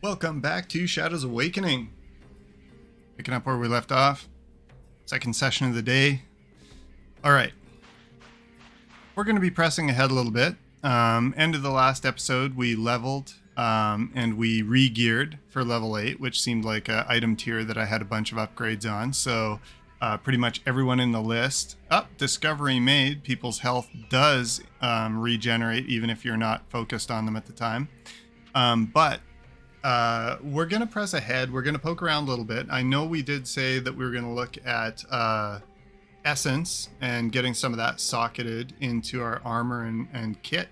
Welcome back to Shadows Awakening. Picking up where we left off. Second session of the day. Alright. We're going to be pressing ahead a little bit. End of the last episode, we leveled and we re-geared for level 8, which seemed like an item tier that I had a bunch of upgrades on. So pretty much everyone in the list. Discovery made. People's health does regenerate even if you're not focused on them at the time. But we're going to press ahead. We're going to poke around a little bit. I know we did say that we were going to look at essence and getting some of that socketed into our armor and kit.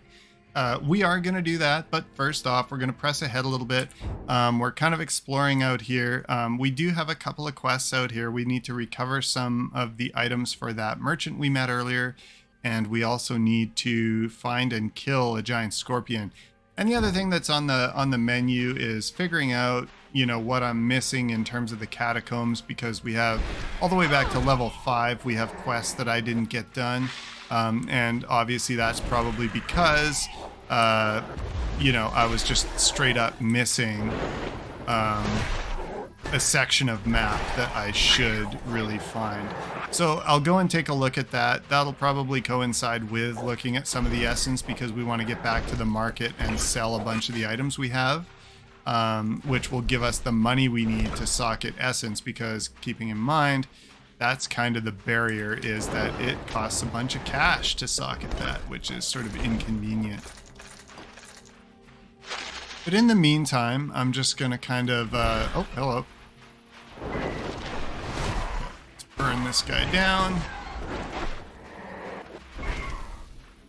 We are going to do that, but first off, we're going to press ahead a little bit. We're kind of exploring out here. We do have a couple of quests out here. We need to recover some of the items for that merchant we met earlier, and we also need to find and kill a giant scorpion. And the other thing that's on the menu is figuring out, what I'm missing in terms of the catacombs, because we have all the way back to level 5, we have quests that I didn't get done. And obviously that's probably because, I was just straight up missing a section of map that I should really find. So I'll go and take a look at that. That'll probably coincide with looking at some of the essence, because we want to get back to the market and sell a bunch of the items we have, which will give us the money we need to socket essence, because keeping in mind, that's kind of the barrier, is that it costs a bunch of cash to socket that, which is sort of inconvenient. But in the meantime, I'm just going to kind of, oh, hello. Let's burn this guy down.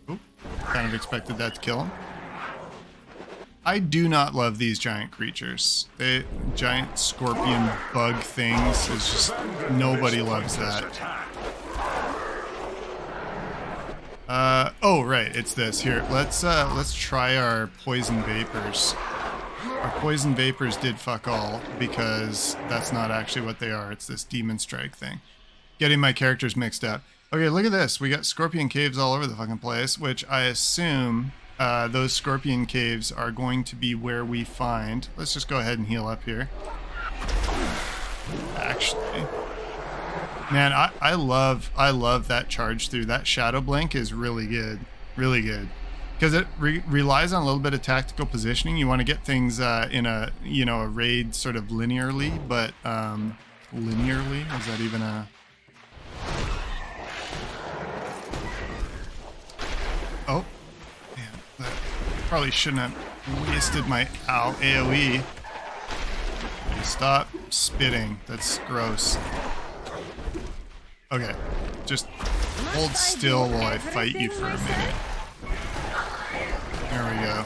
Oh, kind of expected that to kill him. I do not love these giant creatures. Giant scorpion bug things is just, nobody loves that. Oh right, it's this. Here, let's try our poison vapors. Our poison vapors did fuck all, because that's not actually what they are. It's this demon strike thing. Getting my characters mixed up. Okay, look at this. We got scorpion caves all over the fucking place, which I assume those scorpion caves are going to be where we find. Let's just go ahead and heal up here. Actually, man, I love that charge through. That shadow blink is really good, because it relies on a little bit of tactical positioning. You want to get things in a a raid sort of linearly, but linearly, is that even a? Oh. Probably shouldn't have wasted my AoE. Stop spitting. That's gross. Okay. Just hold still while I fight you for a minute. There we go.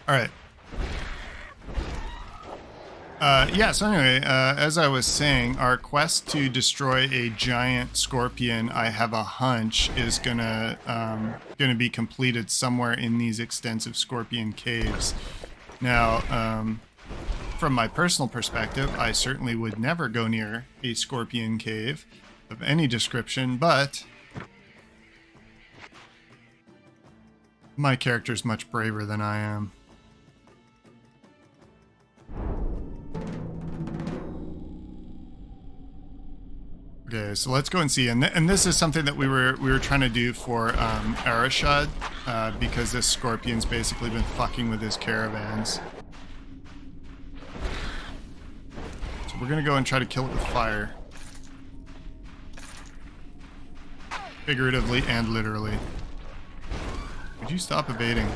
Alright. So anyway, as I was saying, our quest to destroy a giant scorpion, I have a hunch, is gonna be completed somewhere in these extensive scorpion caves. Now, from my personal perspective, I certainly would never go near a scorpion cave of any description, but my character's much braver than I am. Okay, so let's go and see, and this is something that we were trying to do for Arashad, because this scorpion's basically been fucking with his caravans. So we're gonna go and try to kill it with fire, figuratively and literally. Would you stop evading?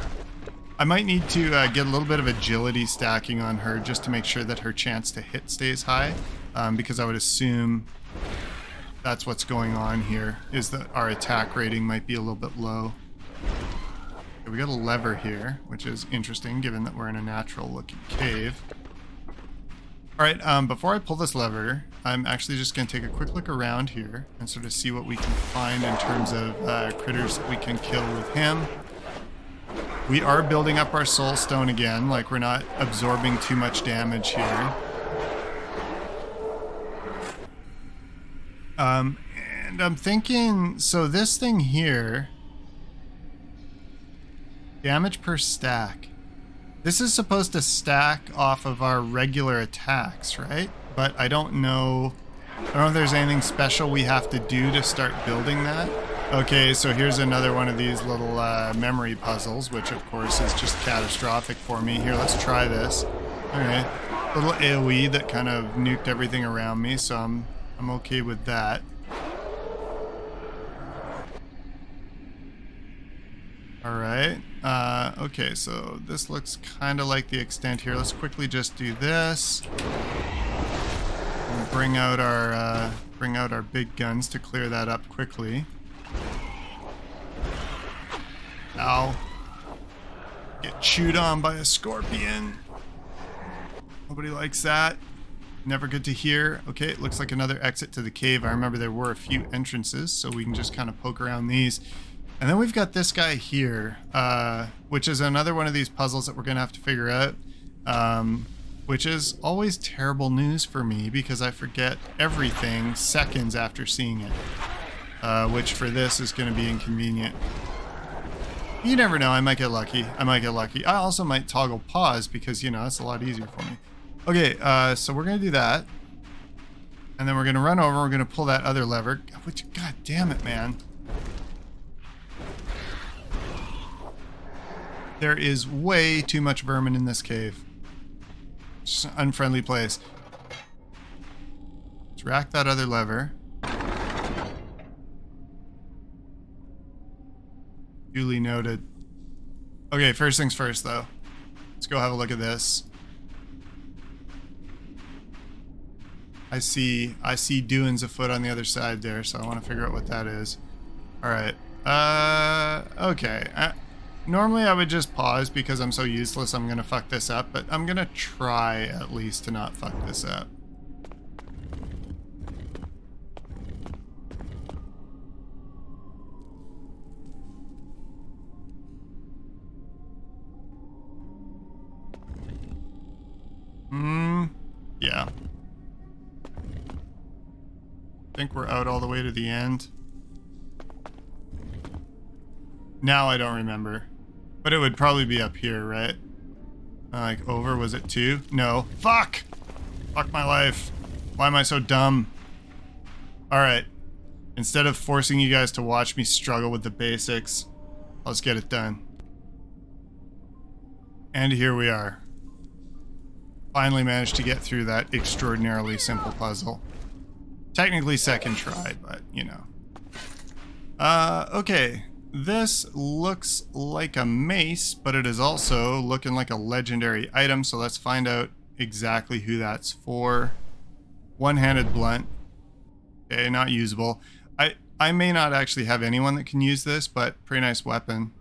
I might need to get a little bit of agility stacking on her, just to make sure that her chance to hit stays high, because I would assume that's what's going on here, is that our attack rating might be a little bit low. Okay, we got a lever here, which is interesting given that we're in a natural looking cave. Alright, before I pull this lever, I'm actually just going to take a quick look around here and sort of see what we can find in terms of critters that we can kill with him. We are building up our soul stone again, like we're not absorbing too much damage here. And I'm thinking, so this thing here, damage per stack. This is supposed to stack off of our regular attacks, right? But I don't know if there's anything special we have to do to start building that. Okay, so here's another one of these little memory puzzles, which of course is just catastrophic for me. Here, let's try this. Okay, little AoE that kind of nuked everything around me, so I'm okay with that. Alright, okay, so this looks kind of like the extent here. Let's quickly just do this. And bring out our big guns to clear that up quickly. Ow. Get chewed on by a scorpion. Nobody likes that. Never good to hear. Okay, it looks like another exit to the cave. I remember there were a few entrances, so we can just kind of poke around these. And then we've got this guy here, which is another one of these puzzles that we're going to have to figure out, which is always terrible news for me because I forget everything seconds after seeing it, which for this is going to be inconvenient. You never know, I might get lucky. I also might toggle pause because, you know, that's a lot easier for me. Okay, so we're going to do that. And then we're going to run over, we're going to pull that other lever, which, god damn it, man. There is way too much vermin in this cave. It's just an unfriendly place. Let's rack that other lever. Duly noted. Okay, first things first, though. Let's go have a look at this. I see doings afoot on the other side there, so I want to figure out what that is. All right. Okay. Normally I would just pause because I'm so useless I'm gonna fuck this up, but I'm gonna try at least to not fuck this up. Yeah. I think we're out all the way to the end. Now I don't remember. But it would probably be up here, right? Like over, was it 2? No. Fuck! Fuck my life. Why am I so dumb? Alright. Instead of forcing you guys to watch me struggle with the basics, let's get it done. And here we are. Finally managed to get through that extraordinarily simple puzzle. Technically second try, but you know. Okay. This looks like a mace, but it is also looking like a legendary item, so let's find out exactly who that's for. One-handed blunt. Okay, not usable. I may not actually have anyone that can use this, but pretty nice weapon.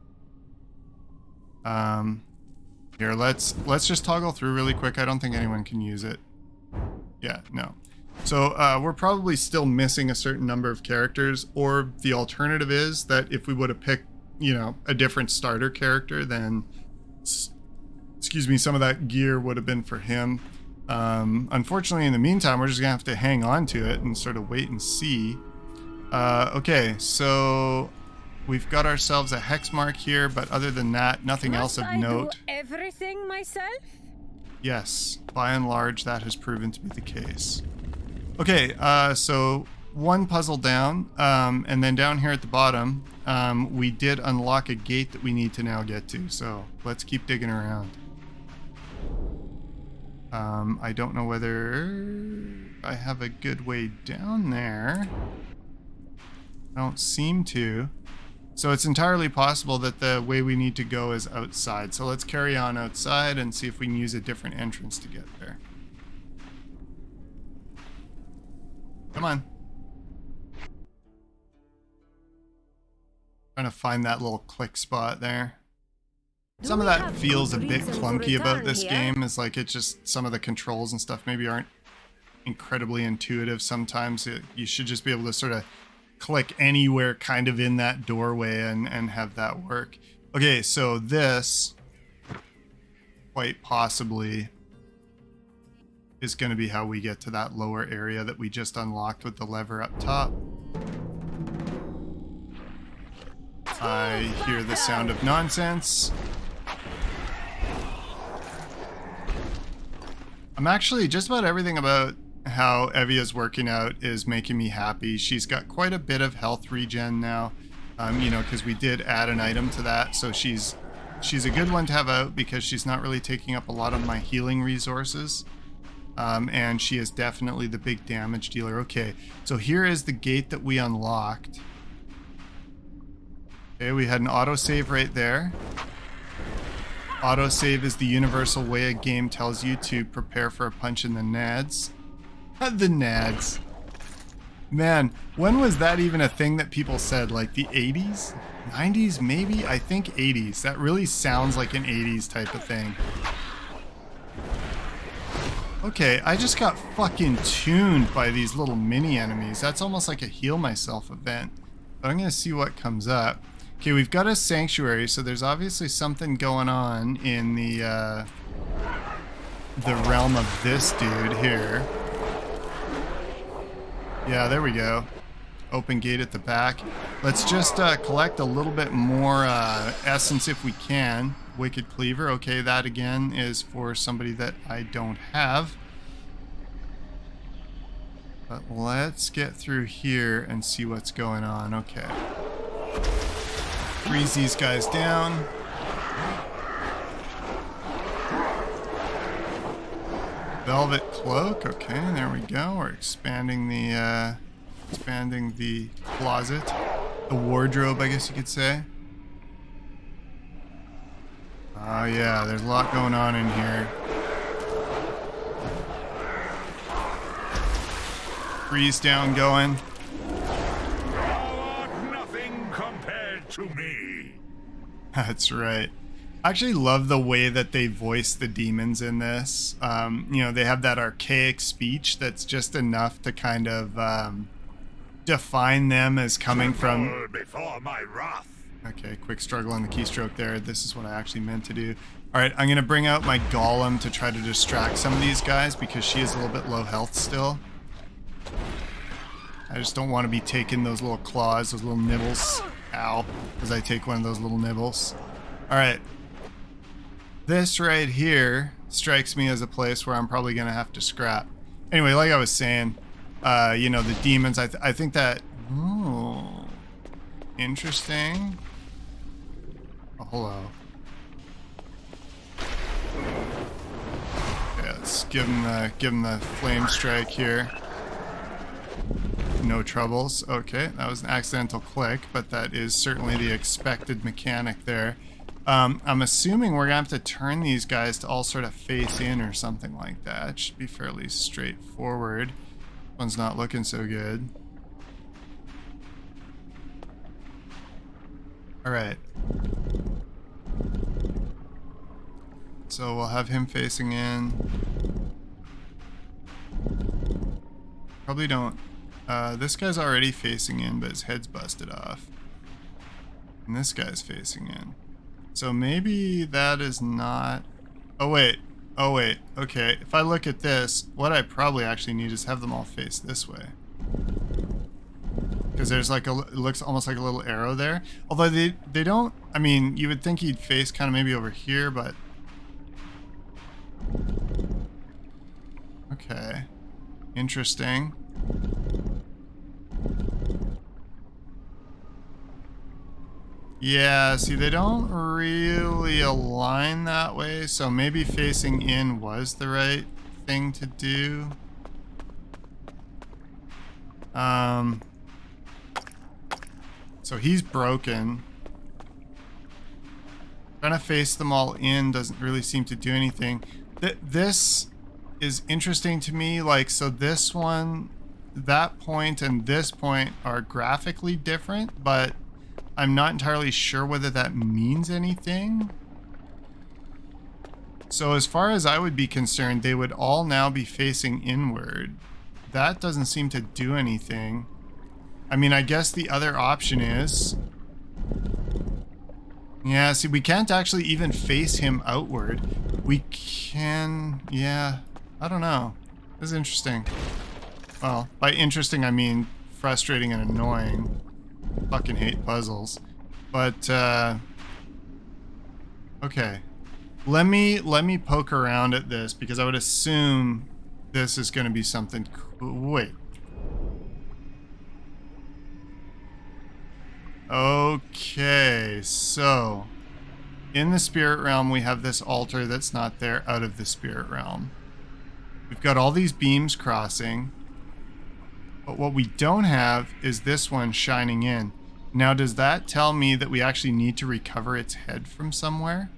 Here, let's just toggle through really quick. I don't think anyone can use it. Yeah, no. So we're probably still missing a certain number of characters, or the alternative is that if we would have picked, you know, a different starter character, then, excuse me, some of that gear would have been for him. Unfortunately, in the meantime, we're just gonna have to hang on to it and sort of wait and see. Okay, so we've got ourselves a hex mark here, but other than that, nothing else of note. Must I do everything myself? Yes, by and large, that has proven to be the case. Okay, so one puzzle down, and then down here at the bottom, we did unlock a gate that we need to now get to, so let's keep digging around. I don't know whether I have a good way down there. I don't seem to. So it's entirely possible that the way we need to go is outside. So let's carry on outside and see if we can use a different entrance to get there. Come on. Trying to find that little click spot there. Some of that feels a bit clunky about this game. It's like it just, some of the controls and stuff maybe aren't incredibly intuitive sometimes. You should just be able to sort of click anywhere kind of in that doorway and have that work. Okay, so this quite possibly is going to be how we get to that lower area that we just unlocked with the lever up top. I hear the sound of nonsense. I'm actually just about everything about how Evia's working out is making me happy. She's got quite a bit of health regen now, you know, because we did add an item to that. So she's a good one to have out because she's not really taking up a lot of my healing resources. And she is definitely the big damage dealer. Okay, so here is the gate that we unlocked. Okay, we had an autosave right there. Autosave is the universal way a game tells you to prepare for a punch in the nads. The nads. Man, when was that even a thing that people said? Like the 80s? 90s maybe? I think 80s. That really sounds like an 80s type of thing. Okay, I just got fucking tuned by these little mini enemies. That's almost like a heal myself event. But I'm gonna see what comes up. Okay, we've got a sanctuary, so there's obviously something going on in the realm of this dude here. Yeah, there we go. Open gate at the back. Let's just collect a little bit more essence if we can. Wicked Cleaver. Okay, that again is for somebody that I don't have. But let's get through here and see what's going on. Okay. Freeze these guys down. Velvet Cloak. Okay, there we go. We're expanding the closet. The wardrobe, I guess you could say. Oh yeah, there's a lot going on in here. Freeze down going. Nothing compared to me. That's right. I actually love the way that they voice the demons in this. You know, they have that archaic speech that's just enough to kind of define them as coming from... Before my wrath. Okay, quick struggle on the keystroke there. This is what I actually meant to do. Alright, I'm going to bring out my golem to try to distract some of these guys because she is a little bit low health still. I just don't want to be taking those little claws, those little nibbles. Ow, as I take one of those little nibbles. Alright. This right here strikes me as a place where I'm probably going to have to scrap. Anyway, like I was saying, you know, the demons, I think that... Ooh, interesting. Oh, hello. Yeah, let's give him the flame strike here. No troubles. Okay, that was an accidental click, but that is certainly the expected mechanic there. I'm assuming we're gonna have to turn these guys to all sort of face in or something like that. Should be fairly straightforward. One's not looking so good. Alright. So we'll have him facing in. Probably don't... this guy's already facing in, but his head's busted off. And this guy's facing in. So maybe that is not... Oh wait. Oh wait. Okay. If I look at this, what I probably actually need is have them all face this way. Because there's like a... It looks almost like a little arrow there. Although they don't... I mean, you would think he'd face kind of maybe over here, but... Okay. Interesting. Yeah, see, they don't really align that way, so maybe facing in was the right thing to do. So he's broken. Trying to face them all in doesn't really seem to do anything. This is interesting to me, like, so this one, that point and this point are graphically different, but I'm not entirely sure whether that means anything. So as far as I would be concerned, they would all now be facing inward. That doesn't seem to do anything. I mean, I guess the other option is... Yeah, see, we can't actually even face him outward. We can... Yeah, I don't know. This is interesting. Well, by interesting, I mean frustrating and annoying. Fucking hate puzzles. But, okay. Let me poke around at this because I would assume this is going to be something cool. Wait. Okay, so in the spirit realm, we have this altar that's not there out of the spirit realm. We've got all these beams crossing, but what we don't have is this one shining in. Now, does that tell me that we actually need to recover its head from somewhere?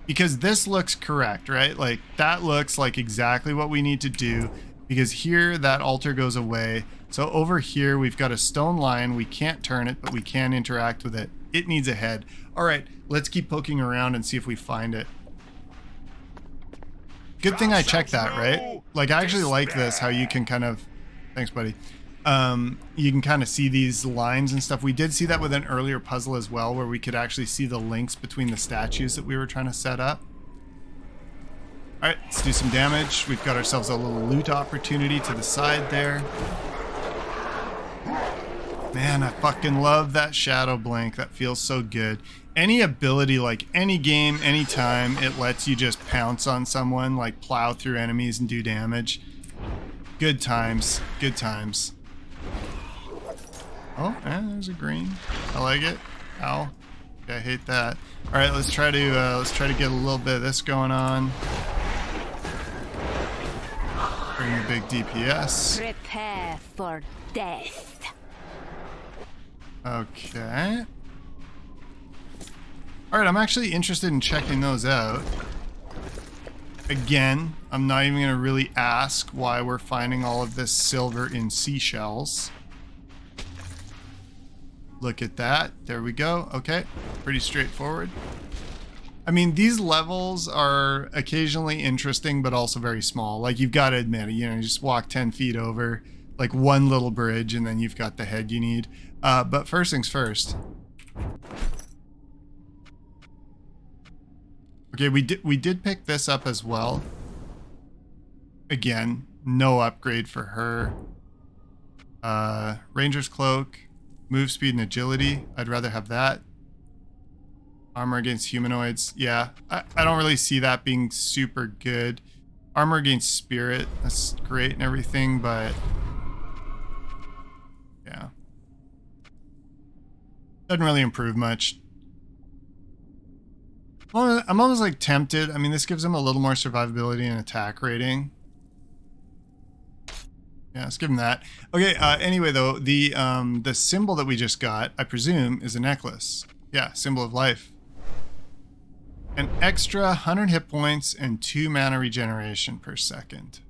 Because this looks correct, right? Like, that looks like exactly what we need to do, because here that altar goes away. So over here, we've got a stone lion. We can't turn it, but we can interact with it. It needs a head. All right, let's keep poking around and see if we find it. Good thing I checked that, right? Like, I actually like this, how you can kind of... Thanks, buddy. You can kind of see these lines and stuff. We did see that with an earlier puzzle as well, where we could actually see the links between the statues that we were trying to set up. All right, let's do some damage. We've got ourselves a little loot opportunity to the side there. Man, I fucking love that shadow blink. That feels so good. Any ability, like any game, anytime, it lets you just pounce on someone, like plow through enemies and do damage. Good times. Good times. Oh, there's a green. I like it. Ow. Yeah, I hate that. All right, let's try to get a little bit of this going on. Bring the big DPS. Prepare for death. Okay. All right, I'm actually interested in checking those out. Again, I'm not even going to really ask why we're finding all of this silver in seashells. Look at that. There we go. Okay, pretty straightforward. I mean, these levels are occasionally interesting, but also very small. Like, you've got to admit it, you know, you just walk 10 feet over, like one little bridge, and then you've got the head you need. But first things first. Okay, we did pick this up as well. Again, no upgrade for her. Ranger's Cloak, move speed and agility. I'd rather have that. Armor against humanoids. Yeah, I don't really see that being super good. Armor against spirit. That's great and everything, but... yeah. Doesn't really improve much. I'm almost like tempted. I mean, this gives him a little more survivability and attack rating. Yeah, let's give him that. Okay, anyway though, the symbol that we just got, I presume, is a necklace. Yeah, symbol of life. An extra 100 hit points and 2 mana regeneration per second.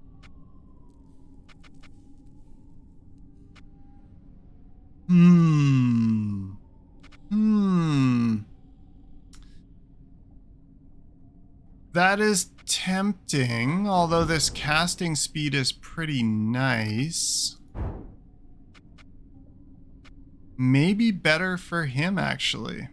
That is tempting, although this casting speed is pretty nice. Maybe better for him, actually.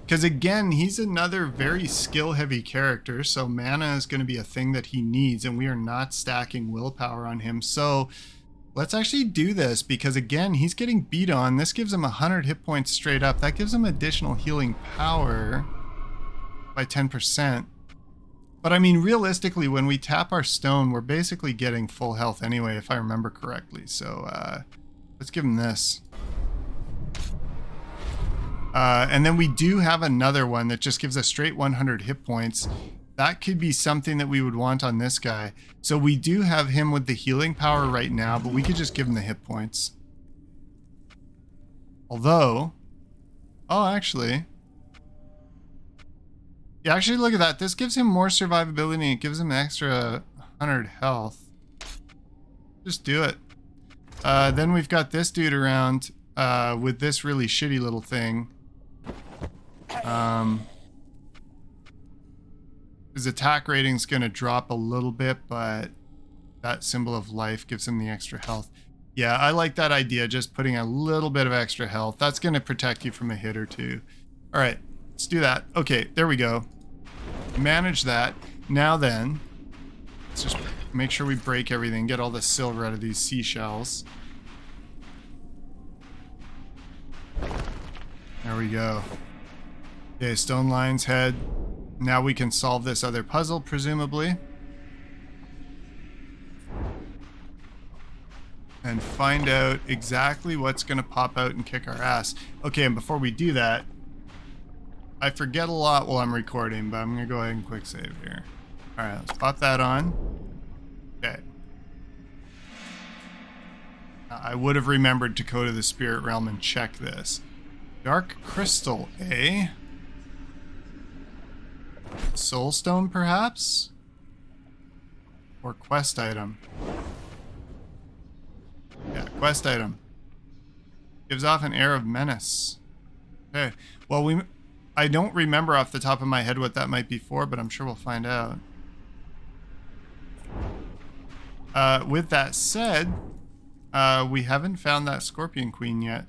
Because again, he's another very skill-heavy character, so mana is going to be a thing that he needs, and we are not stacking willpower on him. So let's actually do this, because again, he's getting beat on. This gives him 100 hit points straight up. That gives him additional healing power by 10%. But I mean, realistically, when we tap our stone, we're basically getting full health anyway, if I remember correctly. So let's give him this. And then we do have another one that just gives us straight 100 hit points. That could be something that we would want on this guy. So we do have him with the healing power right now, but we could just give him the hit points. Although, oh, actually... yeah, actually, look at that. This gives him more survivability and it gives him an extra 100 health. Just do it. Then we've got this dude around with this really shitty little thing. His attack rating's going to drop a little bit, but that symbol of life gives him the extra health. Yeah, I like that idea, just putting a little bit of extra health. That's going to protect you from a hit or two. All right, let's do that. Okay, there we go. Manage that. Now then, let's just make sure we break everything, get all the silver out of these seashells. There we go. Okay, Stone Lion's head. Now we can solve this other puzzle, presumably. And find out exactly what's going to pop out and kick our ass. Okay, and before we do that, I forget a lot while I'm recording, but I'm going to go ahead and quick save here. Alright, let's pop that on. Okay. I would have remembered to go to the spirit realm and check this. Dark crystal, eh? Soulstone, perhaps? Or quest item? Yeah, quest item. Gives off an air of menace. Okay. Well, I don't remember off the top of my head what that might be for, but I'm sure we'll find out. With that said, we haven't found that Scorpion Queen yet.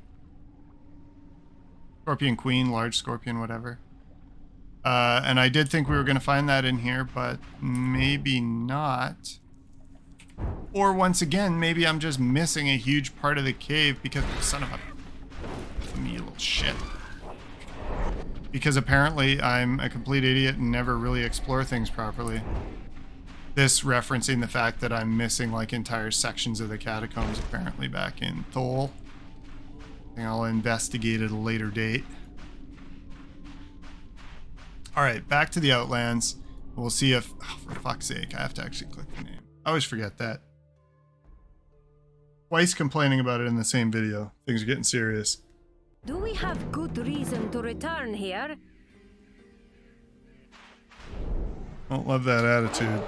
Scorpion Queen, large scorpion, whatever. And I did think we were going to find that in here, but maybe not. Or once again, maybe I'm just missing a huge part of the cave because, son of a me little shit. Because apparently I'm a complete idiot and never really explore things properly. This referencing the fact that I'm missing like entire sections of the catacombs apparently back in Thole. I think I'll investigate at a later date. Alright, back to the Outlands. We'll see if, oh, for fuck's sake, I have to actually click the name. I always forget that. Twice complaining about it in the same video. Things are getting serious. Do we have good reason to return here? Don't love that attitude.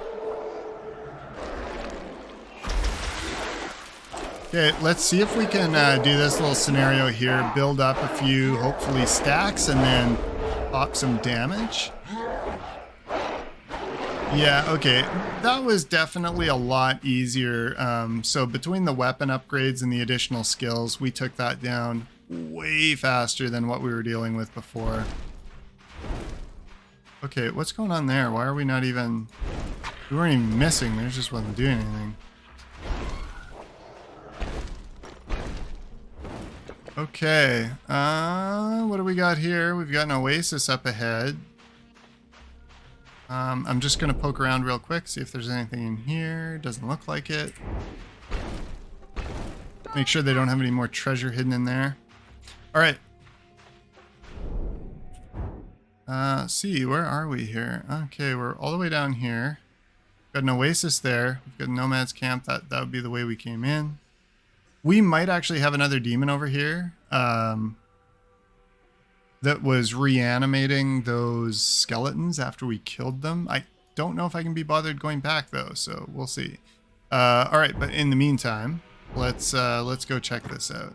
Okay, let's see if we can do this little scenario here. Build up a few, hopefully, stacks and then pop some damage. Yeah, okay. That was definitely a lot easier. So between the weapon upgrades and the additional skills, we took that down way faster than what we were dealing with before. Okay, what's going on there? Why are we not even... We weren't even missing. There just wasn't doing anything. Okay. What do we got here? We've got an oasis up ahead. I'm just going to poke around real quick, see if there's anything in here. Doesn't look like it. Make sure they don't have any more treasure hidden in there. Alright. See, where are we here? Okay, we're all the way down here. Got an oasis there. We've got a nomad's camp. That would be the way we came in. We might actually have another demon over here. That was reanimating those skeletons after we killed them. I don't know if I can be bothered going back though, so we'll see. All right, but in the meantime, let's go check this out.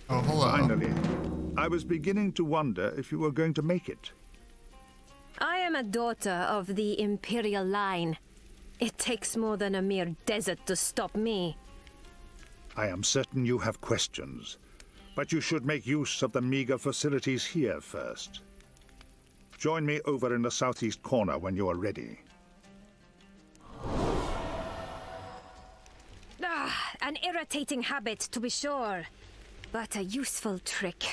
Oh, hello. Finally. I was beginning to wonder if you were going to make it. I am a daughter of the Imperial line. It takes more than a mere desert to stop me. I am certain you have questions, but you should make use of the meager facilities here first. Join me over in the southeast corner when you are ready. An irritating habit, to be sure, but a useful trick.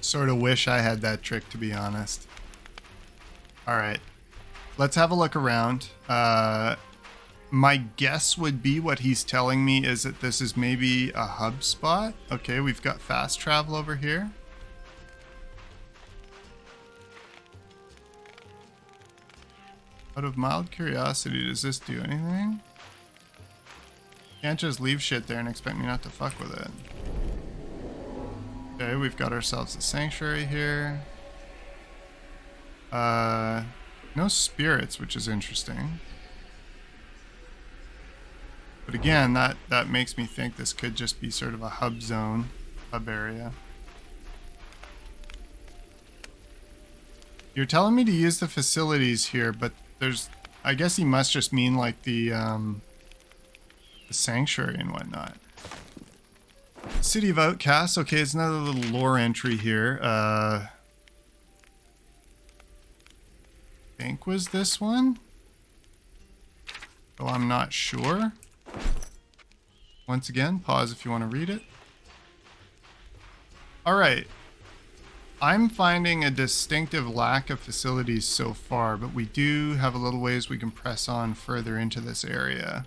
Sort of wish I had that trick, to be honest. Alright. Let's have a look around. My guess would be what he's telling me is that this is maybe a hub spot. Okay, we've got fast travel over here. Out of mild curiosity, does this do anything? Can't just leave shit there and expect me not to fuck with it. Okay, we've got ourselves a sanctuary here. No spirits, which is interesting. But again, that makes me think this could just be sort of a hub zone, hub area. You're telling me to use the facilities here, but there's... I guess he must just mean like the sanctuary and whatnot. City of Outcasts. Okay, it's another little lore entry here. think was this one. Though I'm not sure. Once again, pause if you want to read it. Alright. I'm finding a distinctive lack of facilities so far, but we do have a little ways we can press on further into this area.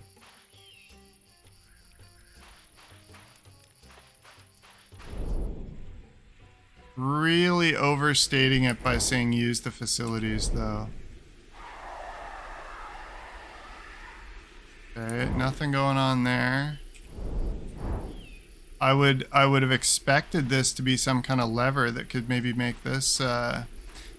Really overstating it by saying use the facilities, though. Okay, nothing going on there. I would have expected this to be some kind of lever that could maybe make this, but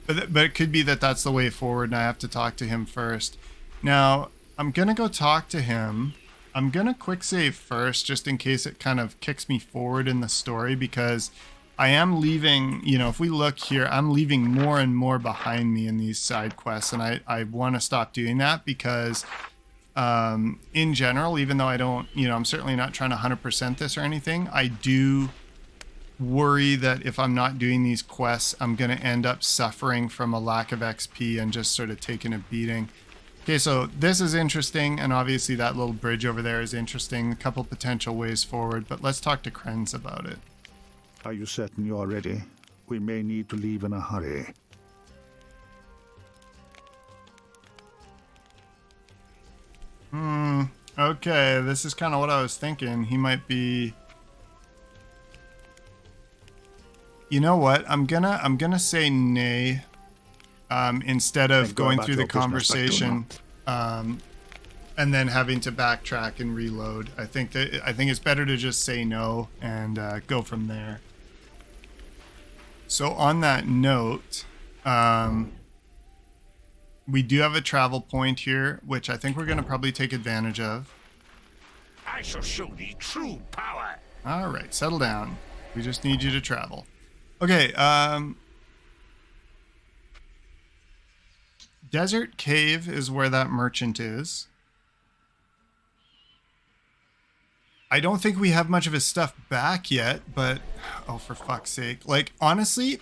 it could be that that's the way forward, and I have to talk to him first. Now, I'm gonna go talk to him. I'm gonna quick save first, just in case it kind of kicks me forward in the story, because I am leaving, you know, if we look here, I'm leaving more and more behind me in these side quests, and I want to stop doing that because in general, even though I don't, you know, I'm certainly not trying to 100% this or anything, I do worry that if I'm not doing these quests, I'm going to end up suffering from a lack of XP and just sort of taking a beating. Okay, so this is interesting, and obviously that little bridge over there is interesting. A couple potential ways forward, but let's talk to Krenz about it. Are you certain you're ready? We may need to leave in a hurry. Okay, this is kind of what I was thinking. He might be... You know what? I'm gonna say nay. Instead of going through the conversation, and then having to backtrack and reload. I think it's better to just say no and go from there. So on that note, we do have a travel point here, which I think we're going to probably take advantage of. I shall show thee true power. All right, settle down. We just need you to travel. Okay, Desert Cave is where that merchant is. I don't think we have much of his stuff back yet, but oh, for fuck's sake. Like, honestly,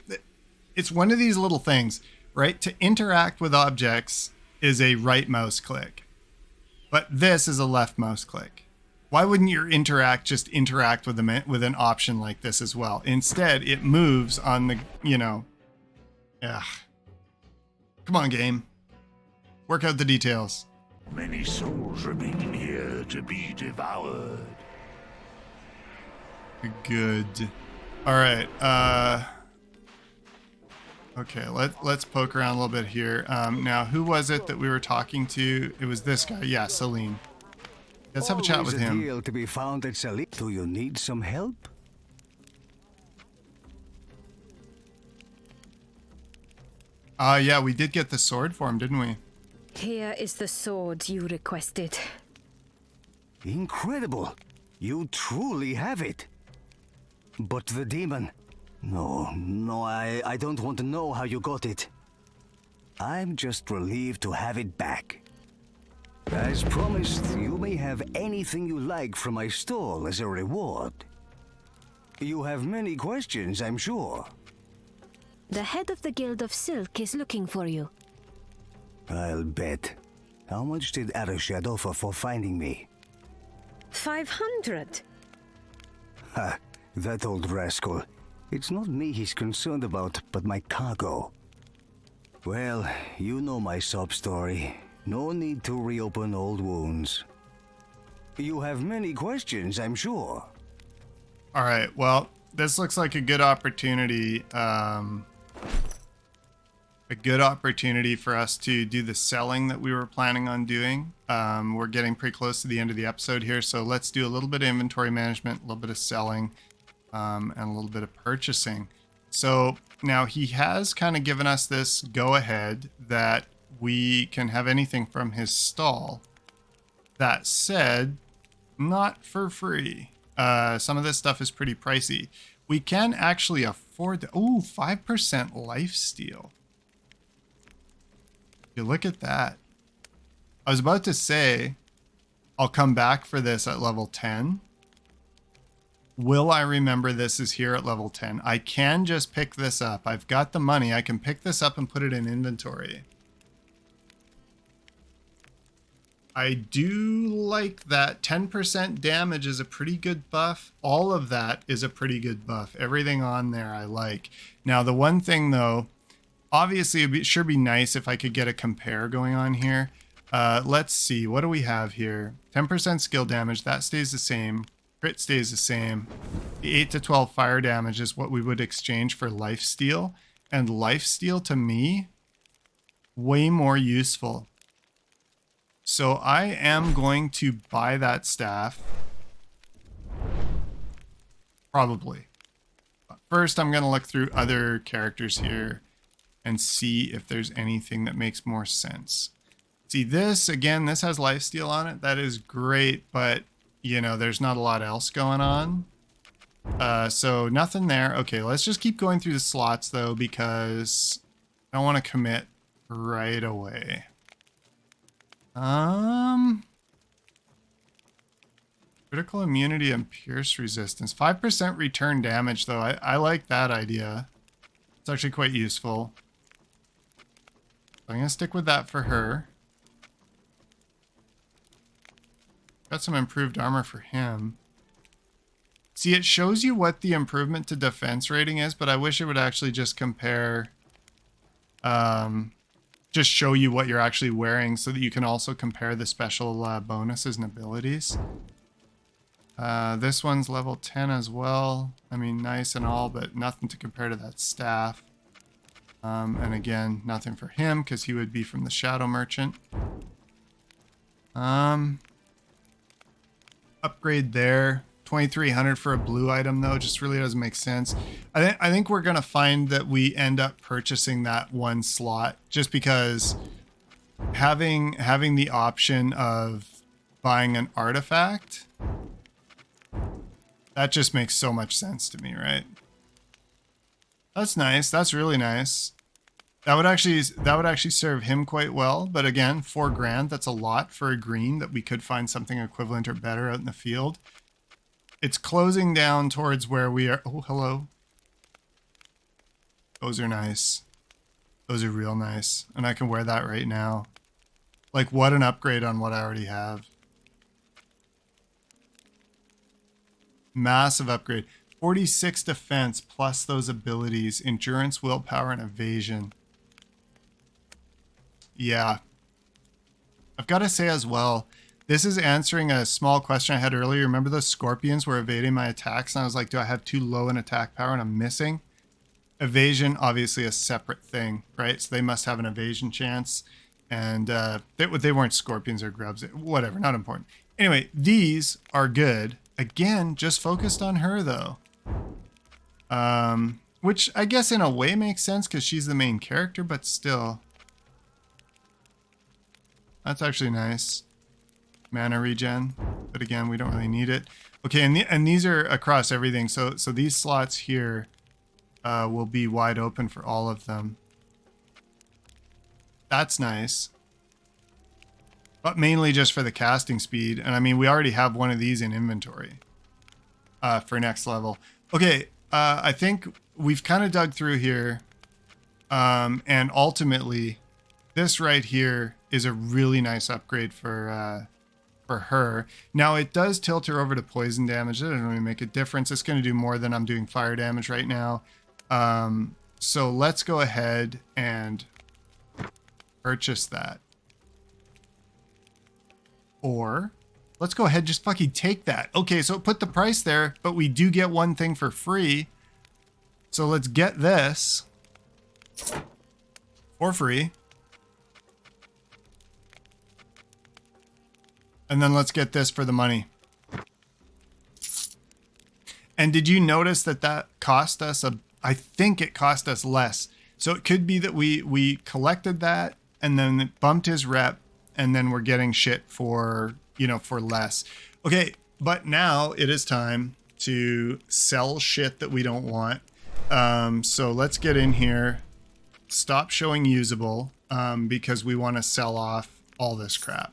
it's one of these little things. Right? To interact with objects is a right mouse click. But this is a left mouse click. Why wouldn't your interact just interact with an option like this as well? Instead, it moves on the, you know... Ugh. Come on, game. Work out the details. Many souls remain here to be devoured. Good. Alright, okay, let's poke around a little bit here. Now, who was it that we were talking to? It was this guy. Yeah, Celine. Let's have a chat with him. Deal to be found at Celine. Do you need some help? Yeah, we did get the sword for him, didn't we? Here is the sword you requested. Incredible. You truly have it. But the demon... No, I don't want to know how you got it. I'm just relieved to have it back. As promised, you may have anything you like from my stall as a reward. You have many questions, I'm sure. The head of the Guild of Silk is looking for you. I'll bet. How much did Arashad offer for finding me? 500. Ha, that old rascal. It's not me he's concerned about, but my cargo. Well, you know my sob story. No need to reopen old wounds. You have many questions, I'm sure. All right, well, this looks like a good opportunity. A good opportunity for us to do the selling that we were planning on doing. We're getting pretty close to the end of the episode here, so let's do a little bit of inventory management, a little bit of selling, and a little bit of purchasing. So now he has kind of given us this go ahead that we can have anything from his stall. That said, not for free. Some of this stuff is pretty pricey. We can actually afford... Ooh, 5% lifesteal. You look at that. I was about to say, I'll come back for this at level 10. Will I remember this is here at level 10? I can just pick this up. I've got the money. I can pick this up and put it in inventory. I do like that 10% damage is a pretty good buff. All of that is a pretty good buff. Everything on there I like. Now, the one thing though, obviously it would sure be nice if I could get a compare going on here. Let's see, what do we have here? 10% skill damage, that stays the same. Crit stays the same. The 8 to 12 fire damage is what we would exchange for lifesteal. And lifesteal to me, way more useful. So I am going to buy that staff. Probably. But first I'm going to look through other characters here and see if there's anything that makes more sense. See this, again, this has lifesteal on it. That is great, but you know, there's not a lot else going on. So nothing there. Okay, let's just keep going through the slots though, because I don't want to commit right away. Critical immunity and pierce resistance. 5% return damage though. I like that idea. It's actually quite useful. So I'm going to stick with that for her. Got some improved armor for him. See, it shows you what the improvement to defense rating is, but I wish it would actually just compare, just show you what you're actually wearing so that you can also compare the special bonuses and abilities. This one's level 10 as well. I mean, nice and all, but nothing to compare to that staff. And again, nothing for him because he would be from the Shadow Merchant. Upgrade there. 2,300 for a blue item though just really doesn't make sense. I think we're gonna find that we end up purchasing that one slot just because having the option of buying an artifact, that just makes so much sense to me, right? That's nice. That's really nice. That would actually serve him quite well. But again, 4 grand, that's a lot for a green that we could find something equivalent or better out in the field. It's closing down towards where we are. Oh, hello. Those are nice. Those are real nice. And I can wear that right now. Like, what an upgrade on what I already have. Massive upgrade. 46 defense plus those abilities. Endurance, willpower, and evasion. Yeah. I've got to say as well, this is answering a small question I had earlier. Remember those scorpions were evading my attacks? And I was like, do I have too low an attack power and I'm missing? Evasion, obviously a separate thing, right? So they must have an evasion chance. And they weren't scorpions or grubs. Whatever, not important. Anyway, these are good. Again, just focused on her though. Which I guess in a way makes sense because she's the main character, but still. That's actually nice. Mana regen, but again, we don't really need it. Okay, and these are across everything. So these slots here will be wide open for all of them. That's nice. But mainly just for the casting speed. And I mean, we already have one of these in inventory for next level. Okay, I think we've kind of dug through here. And ultimately, this right here is a really nice upgrade for her. Now, it does tilt her over to poison damage. It doesn't really make a difference. It's going to do more than I'm doing fire damage right now. So let's go ahead and purchase that. Or let's go ahead and just fucking take that. Okay, so put the price there, but we do get one thing for free. So let's get this for free. And then let's get this for the money. And did you notice that that cost us I think it cost us less. So it could be that we collected that and then it bumped his rep and then we're getting shit for, you know, for less. Okay, but now it is time to sell shit that we don't want. So let's get in here. Stop showing usable because we want to sell off all this crap.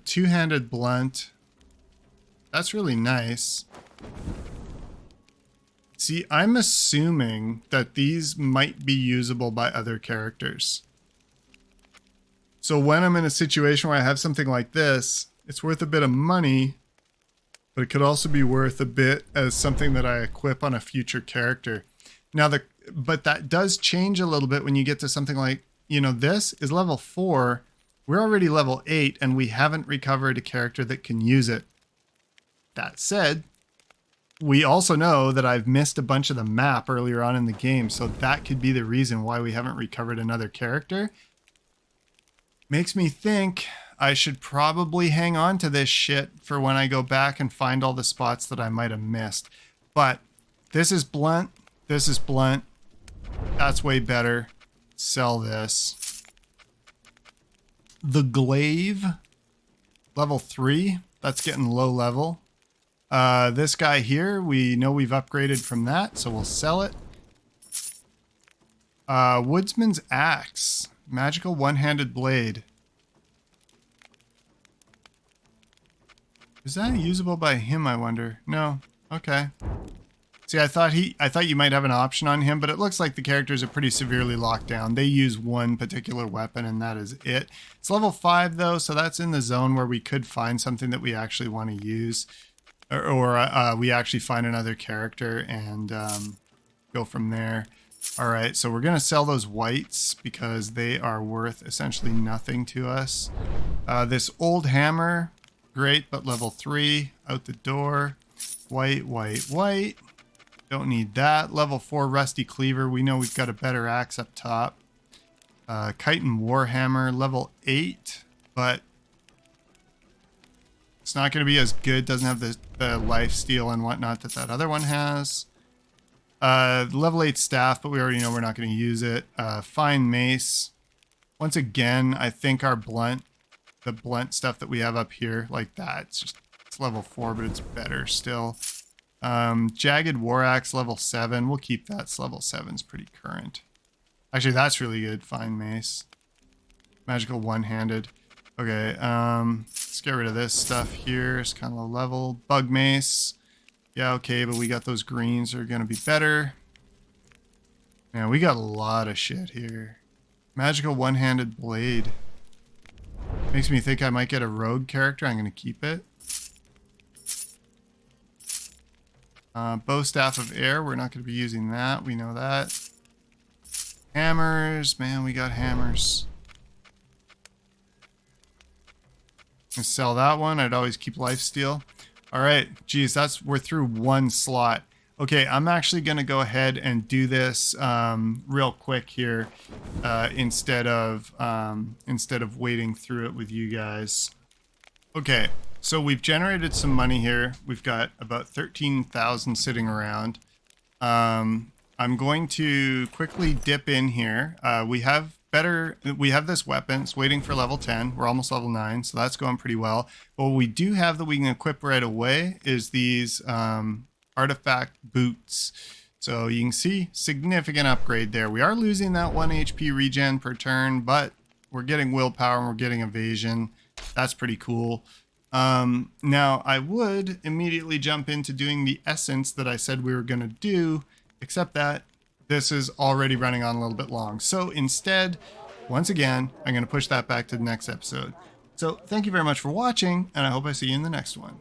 Two-handed blunt. That's really nice. See, I'm assuming that these might be usable by other characters. So when I'm in a situation where I have something like this, it's worth a bit of money, but it could also be worth a bit as something that I equip on a future character. Now, but that does change a little bit when you get to something like, you know, this is level 4. We're already level 8, and we haven't recovered a character that can use it. That said, we also know that I've missed a bunch of the map earlier on in the game, so that could be the reason why we haven't recovered another character. Makes me think I should probably hang on to this shit for when I go back and find all the spots that I might have missed. But this is blunt. This is blunt. That's way better. Sell this. The glaive, level 3. That's getting low level. This guy here, we know we've upgraded from that, so we'll sell it. Woodsman's axe, magical one-handed blade. Is that usable by him, I wonder? No. Okay. See, I thought you might have an option on him, but it looks like the characters are pretty severely locked down. They use one particular weapon, and that is it. It's level 5, though, so that's in the zone where we could find something that we actually want to use. Or we actually find another character and go from there. All right, so we're going to sell those whites because they are worth essentially nothing to us. This old hammer, great, but level 3, out the door. White, white, white. Don't need that. Level 4 rusty cleaver. We know we've got a better axe up top. Chitin warhammer, level 8, but it's not going to be as good. Doesn't have the life steal and whatnot that other one has. Level 8 staff, but we already know we're not going to use it. Fine mace. Once again, I think our the blunt stuff that we have up here, like that, it's level 4, but it's better still. Jagged war axe, level 7. We'll keep that. It's level 7. It's pretty current. Actually, that's really good. Fine mace. Magical one-handed. Okay, let's get rid of this stuff here. It's kind of low level. Bug mace. Yeah, okay, but we got those greens that are going to be better. Man, we got a lot of shit here. Magical one-handed blade. Makes me think I might get a rogue character. I'm going to keep it. Bow staff of air. We're not going to be using that. We know that. Hammers. Man, we got hammers. Sell that one. I'd always keep lifesteal. All right, geez, we're through one slot. Okay, I'm actually gonna go ahead and do this real quick here instead of waiting through it with you guys. Okay, so we've generated some money here. We've got about 13,000 sitting around. I'm going to quickly dip in here. We have this weapon. It's waiting for level 10. We're almost level 9, so that's going pretty well. But what we do have that we can equip right away is these artifact boots. So you can see significant upgrade there. We are losing that 1 HP regen per turn, but we're getting willpower and we're getting evasion. That's pretty cool. Now I would immediately jump into doing the essence that I said we were going to do, except that this is already running on a little bit long. So instead, once again, I'm going to push that back to the next episode. So thank you very much for watching, and I hope I see you in the next one.